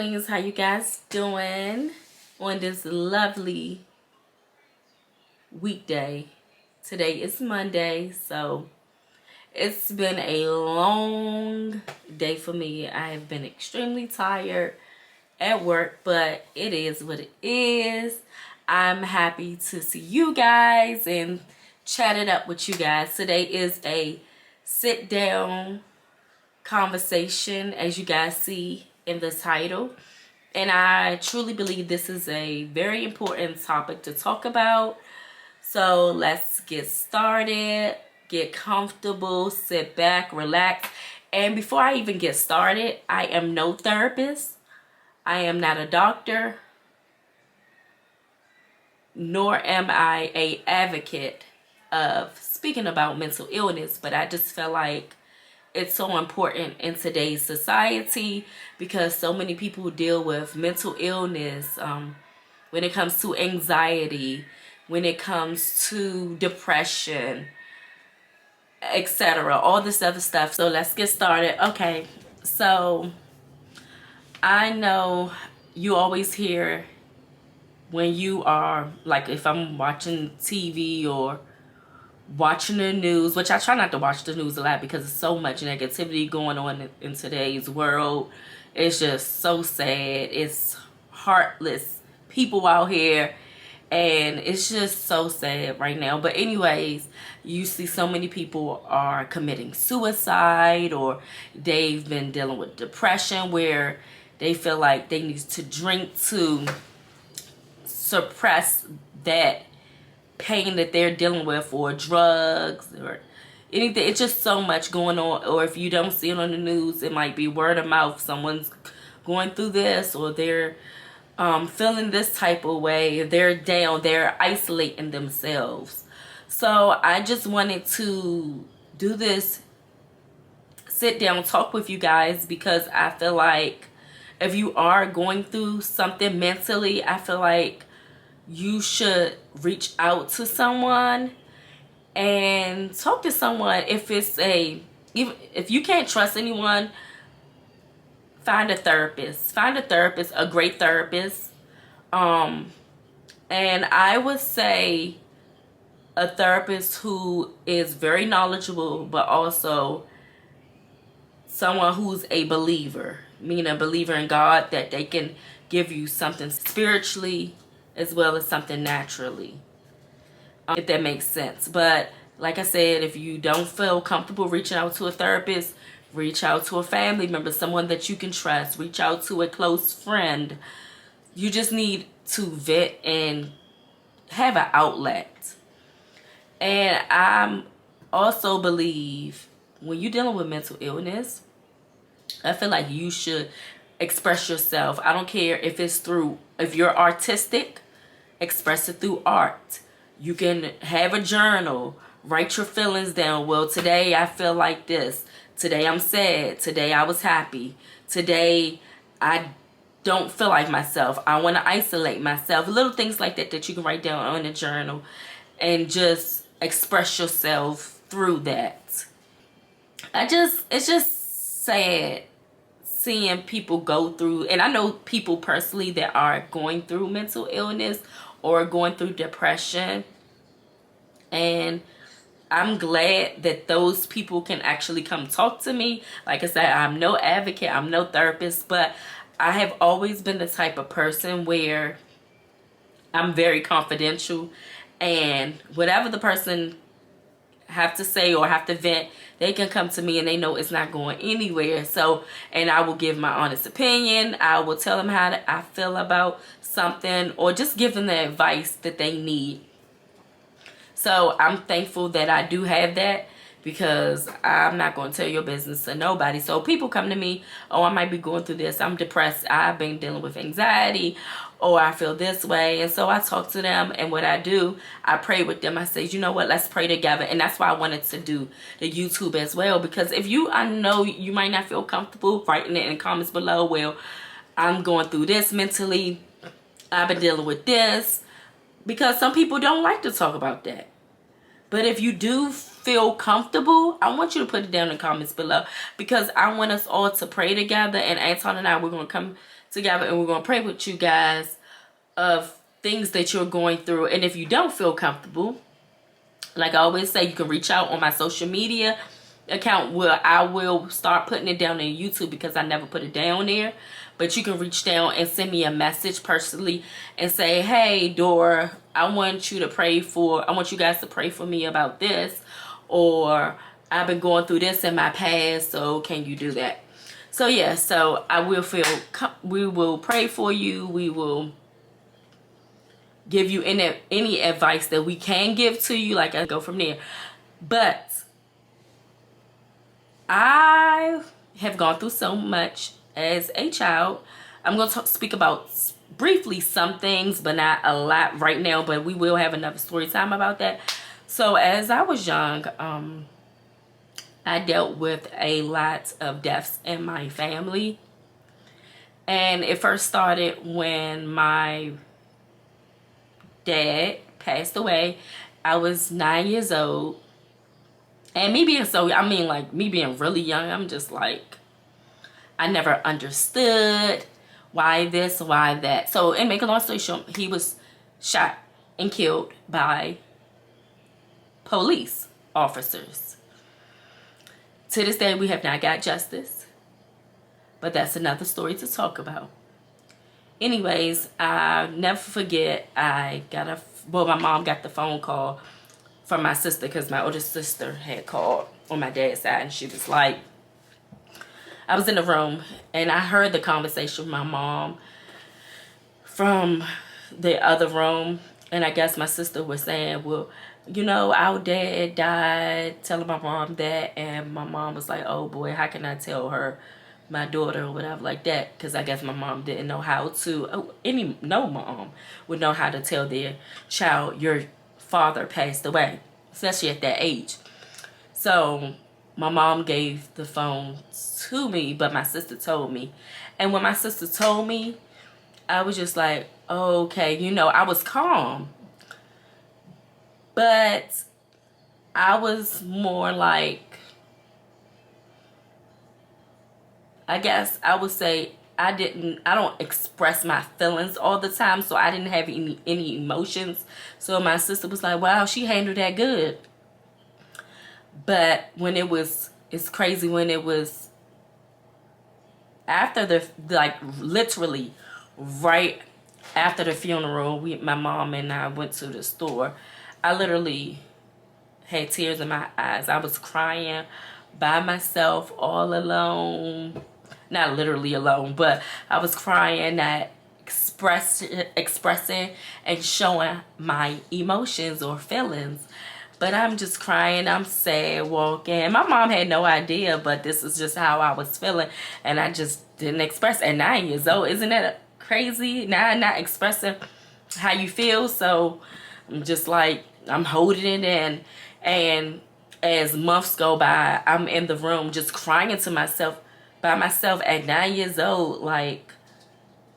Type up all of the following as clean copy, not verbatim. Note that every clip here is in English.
queens, how you guys doing on this lovely weekday? Today is Monday, so it's been a long day for me. I have been extremely tired at work, but it is what it is. I'm happy to see you guys and chat it up with you guys. Today is a sit down conversation, as you guys see in the title, and I truly believe this is a very important topic to talk about. So let's get started. Get comfortable, sit back, relax. And before I even get started, I am no therapist. I am not a doctor, nor am I a advocate of speaking about mental illness, but I just feel like it's so important in today's society because so many people deal with mental illness, when it comes to anxiety, when it comes to depression, etc., all this other stuff. So let's get started. Okay, so I know you always hear when you are, like, if I'm watching TV or watching the news, which I try not to watch the news a lot because there's so much negativity going on in today's world. It's just so sad. It's heartless people out here, and it's just so sad right now. But anyways, you see so many people are committing suicide, or they've been dealing with depression where they feel like they need to drink to suppress that pain that they're dealing with, or drugs or anything. It's just so much going on. Or if you don't see it on the news, it might be word of mouth. Someone's going through this, or they're feeling this type of way. They're down. They're isolating themselves. So I just wanted to do this sit down talk with you guys because I feel like if you are going through something mentally, I feel like you should reach out to someone and talk to someone. If it's even if you can't trust anyone, find a therapist. Find a therapist, a great therapist. And I would say a therapist who is very knowledgeable, but also someone who's a believer, meaning a believer in God, that they can give you something spiritually as well as something naturally, if that makes sense. But like I said, if you don't feel comfortable reaching out to a therapist, reach out to a family member, someone that you can trust. Reach out to a close friend. You just need to vet and have an outlet. And I also believe when you're dealing with mental illness, I feel like you should express yourself. I don't care if it's if you're artistic, express it through art. You can have a journal, write your feelings down. Well, today I feel like this. Today I'm sad. Today I was happy. Today I don't feel like myself. I want to isolate myself. Little things like that that you can write down on a journal and just express yourself through that. It's just sad seeing people go through, and I know people personally that are going through mental illness or going through depression, and I'm glad that those people can actually come talk to me. Like I said, I'm no advocate, I'm no therapist, but I have always been the type of person where I'm very confidential, and whatever the person have to say or have to vent, they can come to me and they know it's not going anywhere. So, and I will give my honest opinion. I will tell them how I feel about something, or just give them the advice that they need. So I'm thankful that I do have that, because I'm not going to tell your business to nobody. So people come to me, oh, I might be going through this. I'm depressed. I've been dealing with anxiety, or I feel this way. And so I talk to them, and what I do, I pray with them. I say, you know what, let's pray together. And that's why I wanted to do the YouTube as well, because I know you might not feel comfortable writing it in the comments below. Well, I'm going through this mentally. I've been dealing with this, because some people don't like to talk about that. But if you do feel comfortable, I want you to put it down in the comments below, because I want us all to pray together. And Anton and I, we're going to come together, and we're going to pray with you guys of things that you're going through. And if you don't feel comfortable, like I always say, you can reach out on my social media account where I will start putting it down in YouTube because I never put it down there. But you can reach down and send me a message personally and say, hey, Dora, I want you guys to pray for me about this. Or I've been going through this in my past, so can you do that? So yeah, so we will pray for you. We will give you any advice that we can give to you. Like, I go from there. But I have gone through so much as a child. I'm going to speak about briefly some things, but not a lot right now. But we will have another story time about that. So as I was young, I dealt with a lot of deaths in my family. And it first started when my dad passed away. I was 9 years old. And me being me being really young, I'm just like, I never understood why this, why that. So, and make a long story short, he was shot and killed by police officers. To this day, we have not got justice. But that's another story to talk about. Anyways, I'll never forget, my mom got the phone call from my sister, because my older sister had called on my dad's side, and she was like, I was in the room and I heard the conversation with my mom from the other room, and I guess my sister was saying, well, you know, our dad died, telling my mom that, and my mom was like, oh boy, how can I tell her, my daughter, or whatever like that? Because I guess my mom didn't know how to, no mom would know how to tell their child, your father passed away, especially at that age. So my mom gave the phone to me, but my sister told me. And when my sister told me, I was just like, okay, you know, I was calm. But I was more like, I guess I would say I don't express my feelings all the time, so I didn't have any emotions. So my sister was like, wow, she handled that good. But when it's crazy when it was after literally right after the funeral, my mom and I went to the store. I literally had tears in my eyes. I was crying by myself, all alone. Not literally alone, but I was crying, not expressing and showing my emotions or feelings. But I'm just crying, I'm sad, walking. My mom had no idea, but this is just how I was feeling. And I just didn't express at 9 years old. Isn't that crazy? Now I'm not expressing how you feel. So I'm just like, I'm holding it in. And as months go by, I'm in the room just crying to myself, by myself at 9 years old. Like,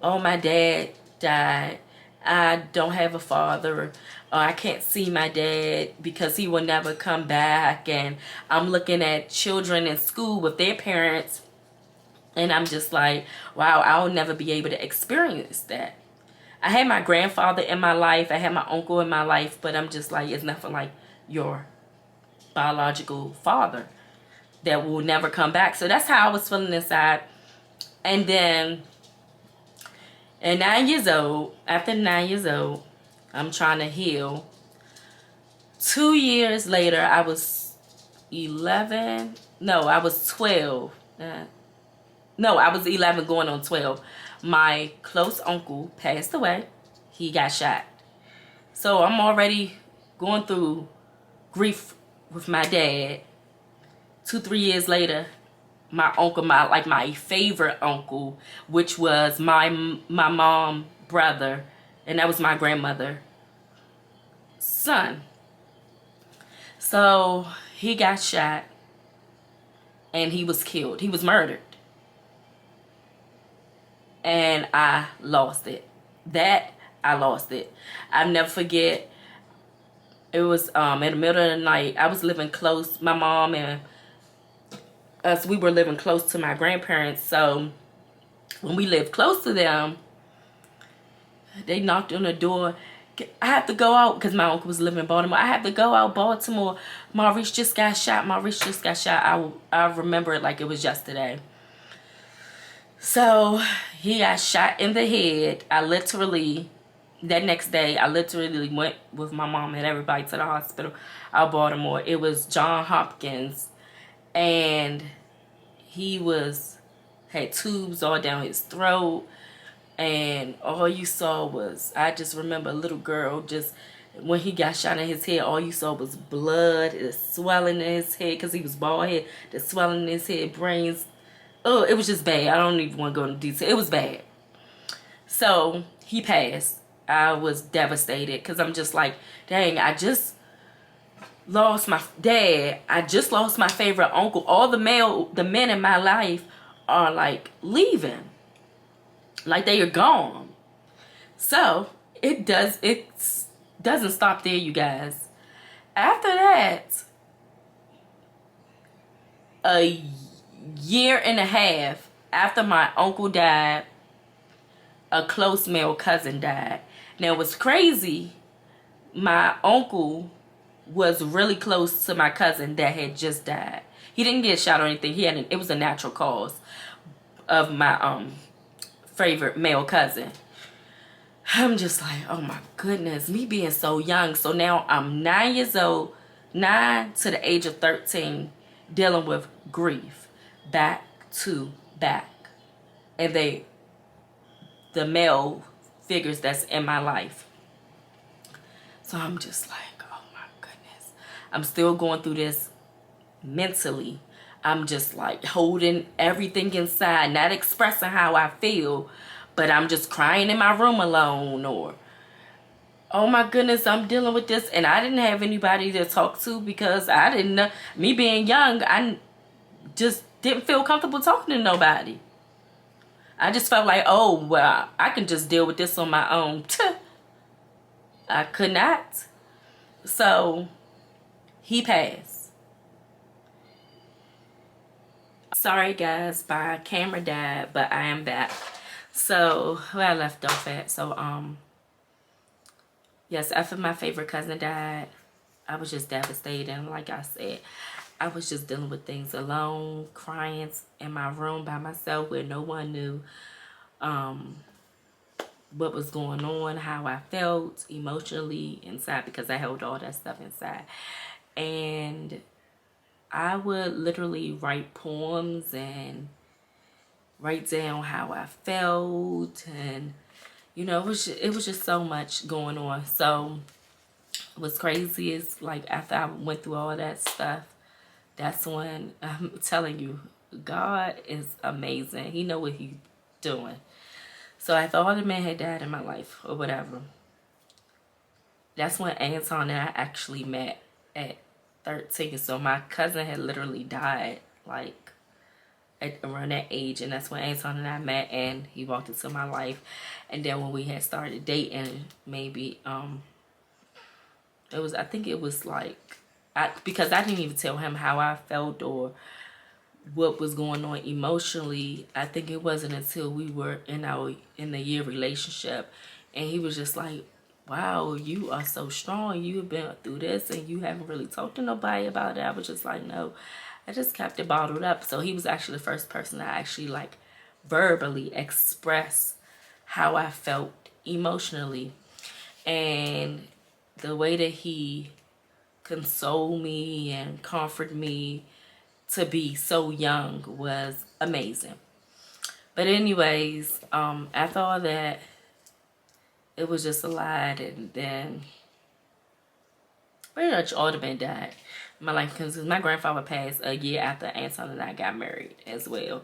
oh, my dad died. I don't have a father. I can't see my dad because he will never come back. And I'm looking at children in school with their parents, and I'm just like, wow, I'll never be able to experience that. I had my grandfather in my life. I had my uncle in my life. But I'm just like, it's nothing like your biological father that will never come back. So that's how I was feeling inside. And then at 9 years old, after 9 years old, I'm trying to heal. 2 years later, I was 11. No, I was 12. No, I was 11 going on 12. My close uncle passed away. He got shot. So I'm already going through grief with my dad. 2-3 years later, my uncle, my favorite uncle, which was my mom brother, and that was my grandmother son. So he got shot and he was killed. He was murdered. And I lost it. I lost it. I'll never forget. It was in the middle of the night. I was living close. My mom and us, we were living close to my grandparents. So when we lived close to them, they knocked on the door. I have to go out because my uncle was living in Baltimore. I have to go out Baltimore. Maurice just got shot. Maurice just got shot. I remember it like it was yesterday. So he got shot in the head. That next day, I literally went with my mom and everybody to the hospital out Baltimore. It was Johns Hopkins, and he had tubes all down his throat, and all you saw was, I just remember a little girl, just when he got shot in his head, all you saw was blood, the swelling in his head, because he was bald head, the swelling in his head, brains. Oh, it was just bad. I don't even want to go into detail. It was bad. So he passed. I was devastated because I'm just like, dang, I just lost my dad. I just lost my favorite uncle. All the men in my life are like leaving. Like they are gone. So it doesn't stop there, you guys. After that, a year and a half after my uncle died, a close male cousin died. Now what's crazy, my uncle was really close to my cousin that had just died. He didn't get shot or anything. It was a natural cause of my favorite male cousin. I'm just like, oh my goodness, me being so young. So now I'm 9 years old, 9 to the age of 13, dealing with grief back to back. And the male figures that's in my life. So I'm just like, oh my goodness. I'm still going through this mentally. I'm just like holding everything inside, not expressing how I feel, but I'm just crying in my room alone, or, oh my goodness, I'm dealing with this. And I didn't have anybody to talk to because I didn't know, me being young, I just didn't feel comfortable talking to nobody. I just felt like, oh, well, I can just deal with this on my own. I could not. So he passed. Sorry guys, my camera died, but I am back. So where I left off at. So yes, after my favorite cousin died, I was just devastated. Like I said, I was just dealing with things alone, crying in my room by myself where no one knew what was going on, how I felt emotionally inside, because I held all that stuff inside. And I would literally write poems and write down how I felt, and you know, it was just so much going on. So what's crazy is, like, after I went through all that stuff, that's when, I'm telling you, God is amazing. He know what he's doing. So after all the men had died in my life or whatever, that's when Anton and I actually met at 13. So my cousin had literally died like at around that age, and that's when Anton and I met, and he walked into my life. And then when we had started dating, maybe I think it was like, because I didn't even tell him how I felt or what was going on emotionally. I think it wasn't until we were in the year relationship, and he was just like, wow, you are so strong. You have been through this and you haven't really talked to nobody about it. I was just like, no, I just kept it bottled up. So he was actually the first person I actually like verbally express how I felt emotionally. And the way that he consoled me and comforted me to be so young was amazing. But anyways, after all that, it was just a lot. And then pretty much all the men died in my life, because my grandfather passed a year after Anton and I got married as well.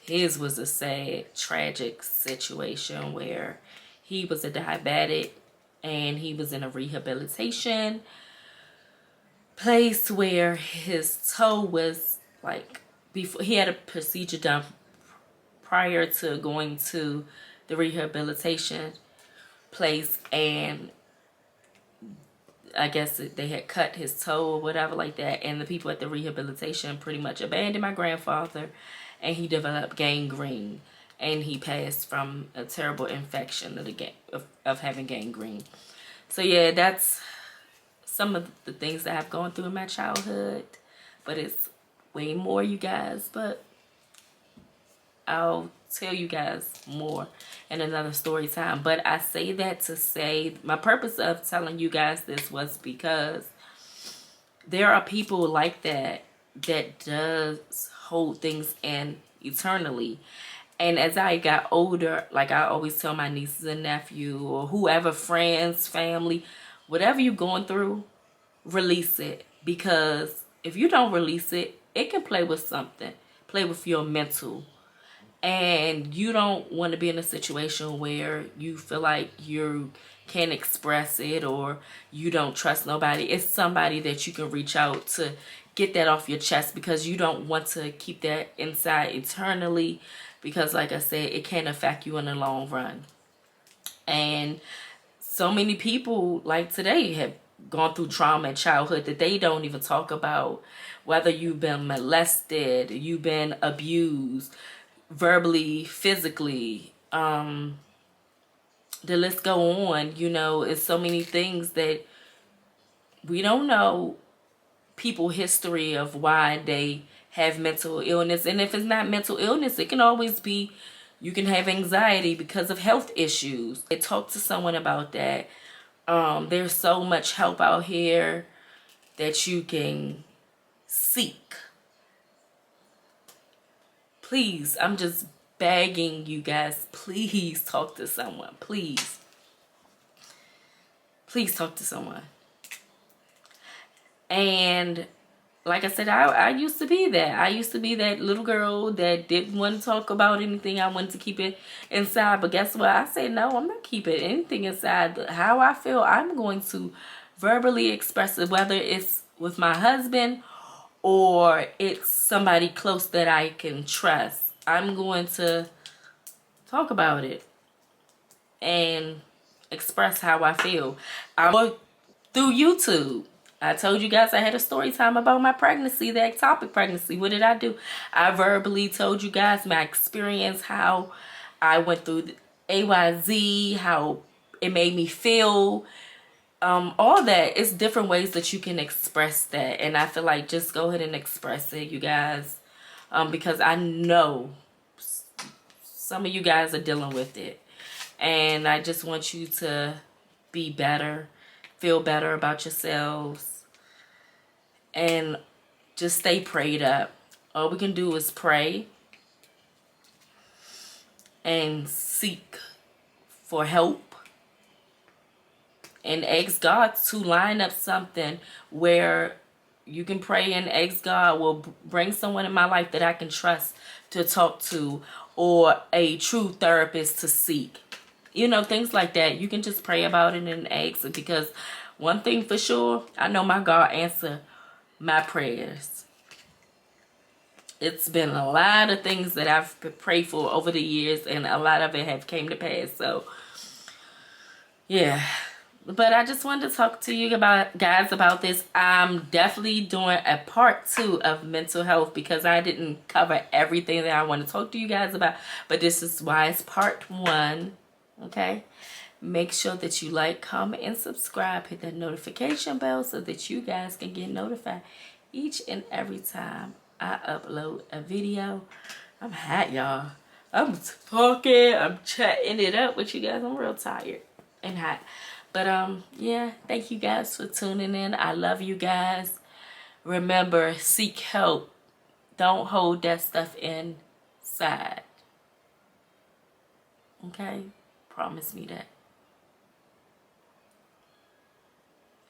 His was a sad, tragic situation where he was a diabetic and he was in a rehabilitation place where his toe was like, before he had a procedure done prior to going to the rehabilitation place, and I guess they had cut his toe or whatever like that, and the people at the rehabilitation pretty much abandoned my grandfather, and he developed gangrene, and he passed from a terrible infection of having gangrene. So yeah, that's some of the things that I've gone through in my childhood, but it's way more, you guys. But I'll tell you guys more in another story time. But I say that to say, my purpose of telling you guys this was because there are people like that does hold things in eternally. And as I got older, like I always tell my nieces and nephew, or whoever, friends, family, whatever you're going through, release it. Because if you don't release it, it can play with something, play with your mental. And you don't want to be in a situation where you feel like you can't express it, or you don't trust nobody. It's somebody that you can reach out to get that off your chest, because you don't want to keep that inside eternally, because like I said, it can affect you in the long run. And so many people like today have gone through trauma in childhood that they don't even talk about, whether you've been molested, you've been abused, verbally, physically, the list go on. You know, it's so many things that we don't know people history of why they have mental illness. And if it's not mental illness, it can always be, you can have anxiety because of health issues. Talk to someone about that. There's so much help out here that you can seek. Please, I'm just begging you guys, please talk to someone. Please. Please talk to someone. And like I said, I used to be that. I used to be that little girl that didn't want to talk about anything. I wanted to keep it inside. But guess what? I said, no, I'm not keeping anything inside. How I feel, I'm going to verbally express it, whether it's with my husband or it's somebody close that I can trust. I'm going to talk about it and express how I feel. I'm through YouTube. I told you guys I had a story time about my pregnancy, the ectopic pregnancy. What did I do? I verbally told you guys my experience, how I went through the AYZ, how it made me feel. All that. It's different ways that you can express that. And I feel like just go ahead and express it, you guys. Because I know some of you guys are dealing with it. And I just want you to be better. Feel better about yourselves, and just stay prayed up. All we can do is pray and seek for help and ask God to line up something where you can pray and ask God will bring someone in my life that I can trust to talk to, or a true therapist to seek. You know, things like that. You can just pray about it and ask it, because one thing for sure, I know my God answer my prayers. It's been a lot of things that I've prayed for over the years, and a lot of it have came to pass. So, yeah. But I just wanted to talk to you guys about this. I'm definitely doing a part 2 of mental health, because I didn't cover everything that I want to talk to you guys about. But this is why it's part 1. Okay, make sure that you like, comment, and subscribe. Hit that notification bell so that you guys can get notified each and every time I upload a video. I'm hot, y'all. I'm talking, I'm chatting it up with you guys. I'm real tired and hot. But yeah, thank you guys for tuning in. I love you guys. Remember, seek help. Don't hold that stuff inside. Okay? Promise me that.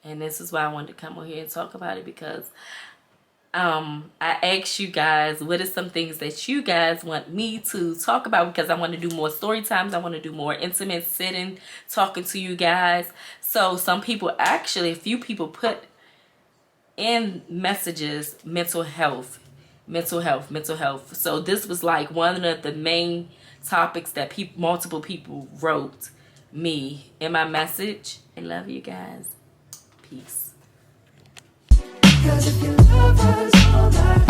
And this is why I wanted to come on here and talk about it, because I asked you guys, what are some things that you guys want me to talk about, because I want to do more story times. I want to do more intimate sitting, talking to you guys. So some people, actually a few people, put in messages mental health. So this was like one of the main topics that multiple people wrote me in my message. I love you guys. Peace. 'Cause if your love was all I